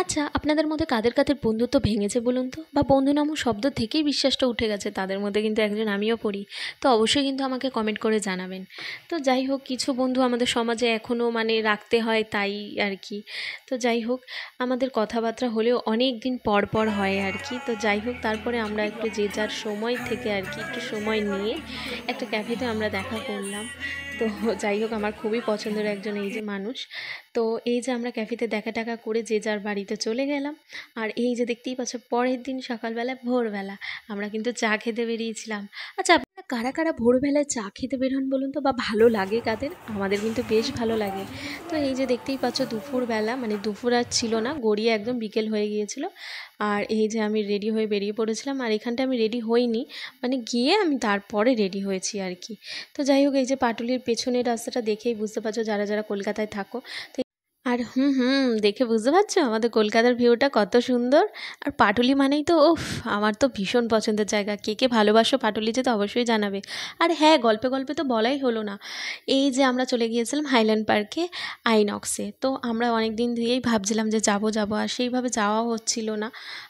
আচ্ছা, আপনাদের মধ্যে কাদের কাদের বন্ধুত্ব ভেঙেছে বলুন তো? বা বন্ধু নামক শব্দ থেকেই বিশ্বাসটা উঠে গেছে, তাদের মধ্যে কিন্তু একজন আমিও পড়ি। তো অবশ্যই কিন্তু আমাকে কমেন্ট করে জানাবেন। তো যাই হোক, কিছু বন্ধু আমাদের সমাজে এখনও মানে রাখতে হয় তাই আর কি। তো যাই হোক, আমাদের কথাবার্তা হলেও অনেক দিন পর পর হয় আর কি। তো যাই হোক, তারপরে আমরা একটু যে যার সময় থেকে আর কি একটু সময় নিয়ে একটা ক্যাফেতে আমরা দেখা করলাম। তো যাই হোক, আমার খুবই পছন্দের একজন এই যে মানুষ। তো এই যে আমরা ক্যাফেতে দেখা টাকা করে যে যার বাড়িতে চলে গেলাম। আর এই যে দেখতেই পাচ্ছ, পরের দিন সকালবেলা ভোরবেলা আমরা কিন্তু চা খেতে বেরিয়েছিলাম। আচ্ছা, আপনারা কারা কারা ভোরবেলায় চা খেতে বেরোন বলুন তো, বা ভালো লাগে কাদের? আমাদের কিন্তু বেশ ভালো লাগে। তো এই যে দেখতেই পাচ্ছ, দুপুরবেলা মানে দুপুর আর ছিল না, গড়িয়ে একদম বিকেল হয়ে গিয়েছিল। আর এই যে আমি রেডি হয়ে বেরিয়ে পড়েছিলাম, আর এখানটা আমি রেডি হইনি, মানে গিয়ে আমি তারপরে রেডি হয়েছি আর কি। তো যাই হোক, এই যে পাটুলির পেছনের রাস্তাটা দেখেই বুঝতে পারছো যারা যারা কলকাতায় থাকো। আর দেখে বুঝতে পারছো আমাদের কলকাতার ভিউটা কত সুন্দর। আর পাটুলি মানেই তো ওফ, আমার তো ভীষণ পছন্দের জায়গা। কে কে ভালোবাসো পাটুলি যেতে অবশ্যই জানাবে। আর হ্যাঁ, গল্পে গল্পে তো বলাই হলো না, এই যে আমরা চলে গিয়েছিলাম হাইল্যান্ড পার্কে, আইনক্সে। তো আমরা অনেক দিন ধরেই ভাবছিলাম যে যাব যাব, আর সেইভাবে যাওয়া হচ্ছিল না।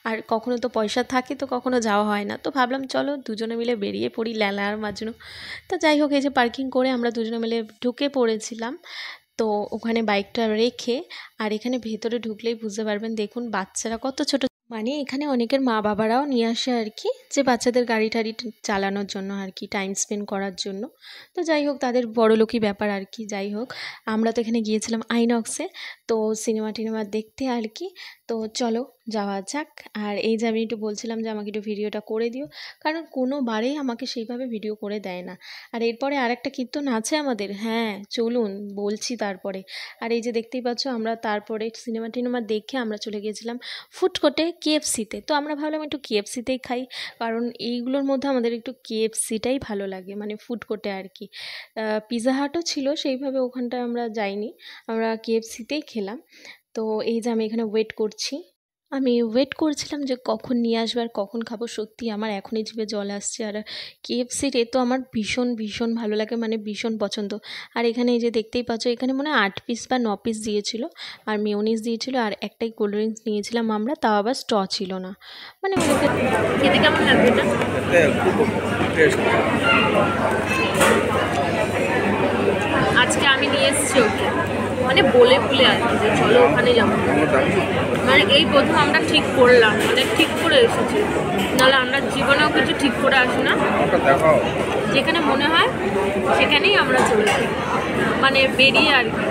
আর কখনো তো পয়সা থাকে, তো কখনো যাওয়া হয় না। তো ভাবলাম চলো দুজনে মিলে বেরিয়ে পড়ি, ল্যালা আর মাজনু। তো যাই হোক, এই যে পার্কিং করে আমরা দুজনে মিলে ঢুকে পড়েছিলাম। তো ওখানে বাইকটা রেখে, আর এখানে ভেতরে ঢুকলেই বুঝতে পারবেন, দেখুন বাচ্চারা কত ছোট, মানে এখানে অনেকের মা বাবারাও নিয়ে আসে আর কি, যে বাচ্চাদের গাড়ি টাড়ি চালানোর জন্য আর কি, টাইম স্পেন্ড করার জন্য। তো যাই হোক, তাদের বড়লোকি ব্যাপার আর কি। যাই হোক, আমরা তো এখানে গিয়েছিলাম আইনক্সে, তো সিনেমা টিনেমা দেখতে আর কি। তো চলো যাওয়া যাক। আর এই যে আমি একটু বলছিলাম যে আমাকে একটু ভিডিওটা করে দিও, কারণ কোনোবারেই আমাকে সেইভাবে ভিডিও করে দেয় না। আর এরপরে আরেকটা কীর্তন আছে আমাদের, হ্যাঁ চলুন বলছি তারপরে। আর এই যে দেখতেই পাচ্ছ, আমরা তারপরে সিনেমা টিনেমা দেখে আমরা চলে গিয়েছিলাম ফুড কোর্টে, কেএফসিতে। তো আমরা ভাবলাম একটু কেএফসিতেই খাই, কারণ এইগুলোর মধ্যে আমাদের একটু কেএফসিটাই ভালো লাগে, মানে ফুড কোর্টে আর কি। পিৎজা হাটও ছিল, সেইভাবে ওখানটায় আমরা যাইনি, আমরা কেএফসিতেই খেলাম। তো এই যে আমি এখানে ওয়েট করছি, আমি ওয়েট করছিলাম যে কখন নিয়ে আসবে আর কখন খাবো। সত্যি আমার এখনই জিভে জল আসছে। আর কেএফসির এ তো আমার ভীষণ ভীষণ ভালো লাগে, মানে ভীষণ পছন্দ। আর এখানে এই যে দেখতেই পাচ্ছ, এখানে মনে হয় 8 পিস বা 9 পিস দিয়েছিল, আর মেয়োনিজ দিয়েছিল, আর একটাই কোল্ড ড্রিঙ্কস নিয়েছিলাম আমরা, তাও আবার স্ট্র ছিল না। মানে ওদের খেতে কেমন লাগবে এটা? আজকে আমি নিয়ে এসেছি ওকে, মানে বলে ভুলে আর কি, যে চলো ওখানে যাবো। মানে এই প্রথম আমরা ঠিক করলাম, মানে ঠিক করে এসেছি, নাহলে আমরা জীবনেও কিছু ঠিক করে আসি না, যেখানে মনে হয় সেখানেই আমরা চলে যাই, মানে বেরিয়ে আর কি।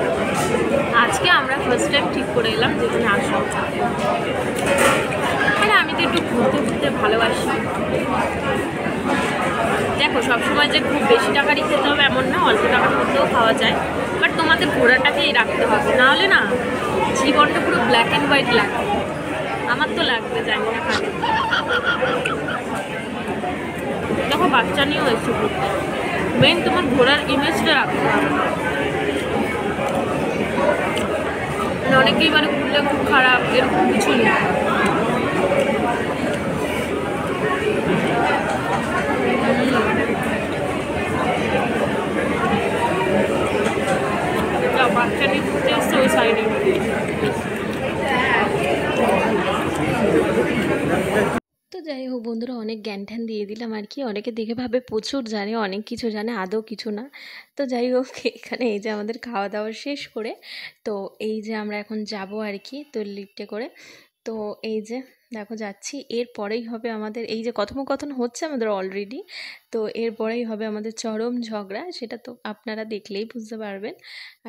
আজকে আমরা ফার্স্ট টাইম ঠিক করে এলাম যেখানে আসা। মানে আমি তো একটু ঘুরতে ঘুরতে ভালোবাসি। দেখো, সবসময় যে খুব বেশি টাকারই খেতে হবে এমন না, অল্প টাকার মধ্যেও খাওয়া যায়, বাট তোমাদের ঘোরাটাকেই রাখতে হবে, নাহলে না জীবনটা পুরো ব্ল্যাক অ্যান্ড হোয়াইট লাগবে। আমার তো লাগবে, জানি না কাজে। দেখো, বাচ্চা নিয়েও এসে ঘুরতে, মেন তোমার ঘোরার ইমেজটা রাখতে হবে। অনেকেই মানে ঘুরলে খুব খারাপ, এরকম কিছু নেই। বাচ্চা নিয়ে ঘুরতে এসছে ওই সাইডে। তো যাই হোক বন্ধুরা, অনেক জ্ঞান ট্যান দিয়ে দিলাম আর কি। অনেকে দেখে ভাবে প্রচুর জানে, অনেক কিছু জানে, আদৌ কিছু না। তো যাই হোক, এখানে এই যে আমাদের খাওয়া দাওয়া শেষ করে, তো এই যে আমরা এখন যাব আর কি, তো লিফটে করে। তো এই যে দেখো যাচ্ছি, এরপরেই হবে আমাদের, এই যে কথোপকথন হচ্ছে আমাদের অলরেডি, তো এরপরেই হবে আমাদের চরম ঝগড়া, সেটা তো আপনারা দেখলেই বুঝতে পারবেন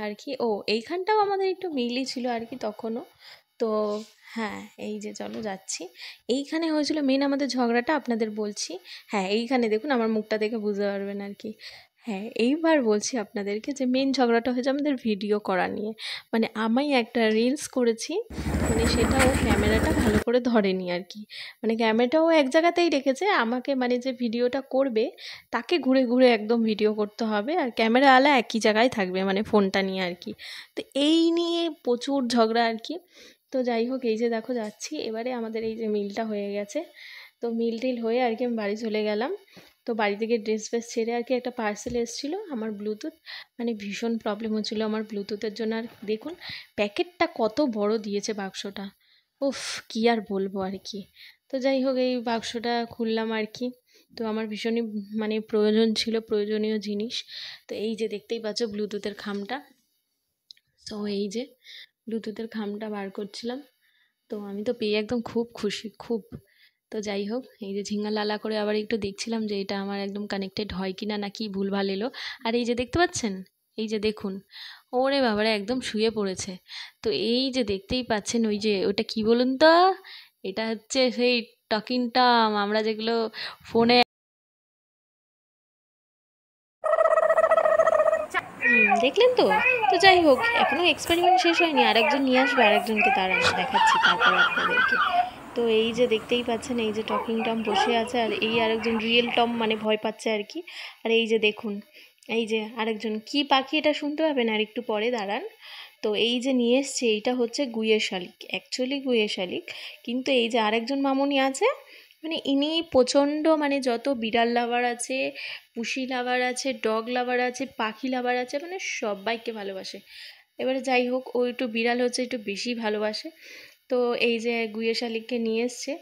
আর কি। ও এইখানটাও আমাদের একটু মিলই ছিল আর কি তখনও। তো হ্যাঁ, এই যে চলো যাচ্ছি। এইখানে হয়েছিল মেন আমাদের ঝগড়াটা, আপনাদের বলছি। হ্যাঁ, এইখানে দেখুন, আমার মুখটা দেখে বুঝতে পারবেন আর কি। হ্যাঁ, এইবার বলছি আপনাদেরকে যে মেন ঝগড়াটা হয়েছে আমাদের ভিডিও করা নিয়ে। মানে আমি একটা রিলস করেছি, মানে সেটাও ক্যামেরাটা ভালো করে ধরেনি আর কি। মানে ক্যামেরাটাও এক জায়গাতেই রেখেছে, আমাকে মানে যে ভিডিওটা করবে তাকে ঘুরে ঘুরে একদম ভিডিও করতে হবে, আর ক্যামেরাওয়ালা একই জায়গায় থাকবে, মানে ফোনটা নিয়ে আর কি। তো এই নিয়ে প্রচুর ঝগড়া আর কি। তো যাই হোক, এই যে দেখো যাচ্ছি, এবারে আমাদের এই যে মিলটা হয়ে গেছে। তো মিল টিল হয়ে আর কি আমি বাড়ি চলে গেলাম। তো বাড়ি থেকে ড্রেস ফ্রেস ছেড়ে আর কি একটা পার্সেল এসেছিলো আমার ব্লুটুথ, মানে ভীষণ প্রবলেম হচ্ছিলো আমার ব্লুটুথের জন্য। আর দেখুন প্যাকেটটা কত বড় দিয়েছে বাক্সটা, উফ, কি আর বলবো আর কি। তো যাই হোক, এই বাক্সটা খুললাম আর কি। তো আমার ভীষণই মানে প্রয়োজন ছিল, প্রয়োজনীয় জিনিস। তো এই যে দেখতেই পাচ্ছ ব্লুটুথের খামটা। তো এই যে ব্লুটুথের খামটা বার করছিলাম। তো আমি তো পেয়ে একদম খুব খুশি, খুব। তো যাই হোক, এই যে ঝিঙ্গা লালা করে আবার একটু দেখছিলাম যে এটা আমার একদম কানেক্টেড হয় কি না, নাকি ভুলভাল এলো। আর এই যে দেখতে পাচ্ছেন, এই যে দেখুন, ওরে বাবারে একদম শুয়ে পড়েছে। তো এই যে দেখতেই পাচ্ছেন, ওই যে ওটা কি বলুন তো, এটা হচ্ছে সেই টকিং টম, আমরা যেগুলো ফোনে। দেখলেন তো। তো যাই হোক, এখনো এক্সপেরিমেন্ট শেষ হয়নি, আরেকজন নিয়ে আসবে, আরেকজনকে দাঁড়ান দেখাচ্ছি তারপর আপনাদেরকে। তো এই যে দেখতেই পাচ্ছেন, এই যে টকিং টম বসে আছে, আর এই আরেকজন রিয়েল টম, মানে ভয় পাচ্ছে আর কি। আর এই যে দেখুন, এই যে আরেকজন কি পাখি এটা শুনতে পাবেন আর একটু পরে, দাঁড়ান। তো এই যে নিয়ে এসছে, এইটা হচ্ছে গুইয়ের শালিক, অ্যাকচুয়ালি গুইয়ের শালিক। কিন্তু এই যে আরেকজন মামুনি আছে, মানে ইনি প্রচণ্ড, মানে যত বিড়াল লাভার আছে, পুষি লাভার আছে, ডগ লাভার আছে, পাখি লাভার আছে, মানে সবাইকে ভালোবাসে। এবারে যাই হোক, ও একটু বিড়াল হচ্ছে একটু বেশি ভালোবাসে। তো এই যে গুইয়া শালিককে নিয়ে এসছে।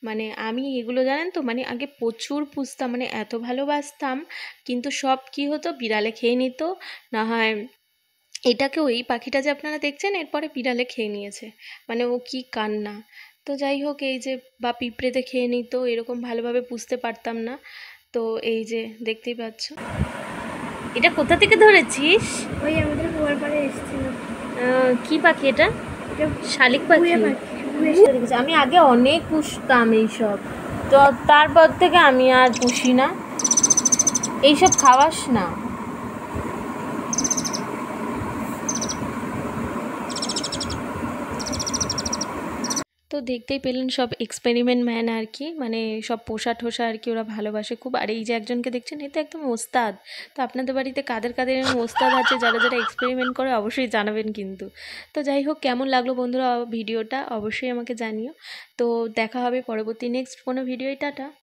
মানে আমি এগুলো জানেন তো, মানে আগে প্রচুর পুষতাম, মানে এত ভালোবাসতাম, কিন্তু সব কি হতো, বিড়ালে খেয়ে নিত, না হয় এটাকেও, এই পাখিটা যে আপনারা দেখছেন, এরপরে বিড়ালে খেয়ে নিয়েছে। মানে ও কি কান্না। তো যাই হোক, এই যে বা পিঁপড়েতে খেয়ে নিত, এরকম ভালোভাবে পুষতে পারতাম না। তো এই যে দেখতেই পাচ্ছ, এটা কোথা থেকে ধরেছিস? ওই আমাদের কুয়ার পাড়ে এসেছিল। কি পাখি এটা? এটা শালিক পাখি। গুইয়া পাখি। দেখেছি আমি আগে অনেক পুষতাম এইসব, তো তারপর থেকে আমি আর পুষি না। এইসব খাওয়াস না। তো দেখতেই পেলেন, সব এক্সপেরিমেন্ট ম্যান আর কি, মানে সব পোষা ঠোষা আর কি, ওরা ভালোবাসে খুব। আর এই যে একজনকে দেখছেন, এতে একদম ওস্তাদ। তো আপনাদের বাড়িতে কাদের কাদের এরকম ওস্তাদ আছে, যারা যারা এক্সপেরিমেন্ট করে, অবশ্যই জানাবেন কিন্তু। তো যাই হোক, কেমন লাগলো বন্ধুরা ভিডিওটা, অবশ্যই আমাকে জানিও। তো দেখা হবে পরবর্তী নেক্সট কোনো ভিডিওয়। টাটা।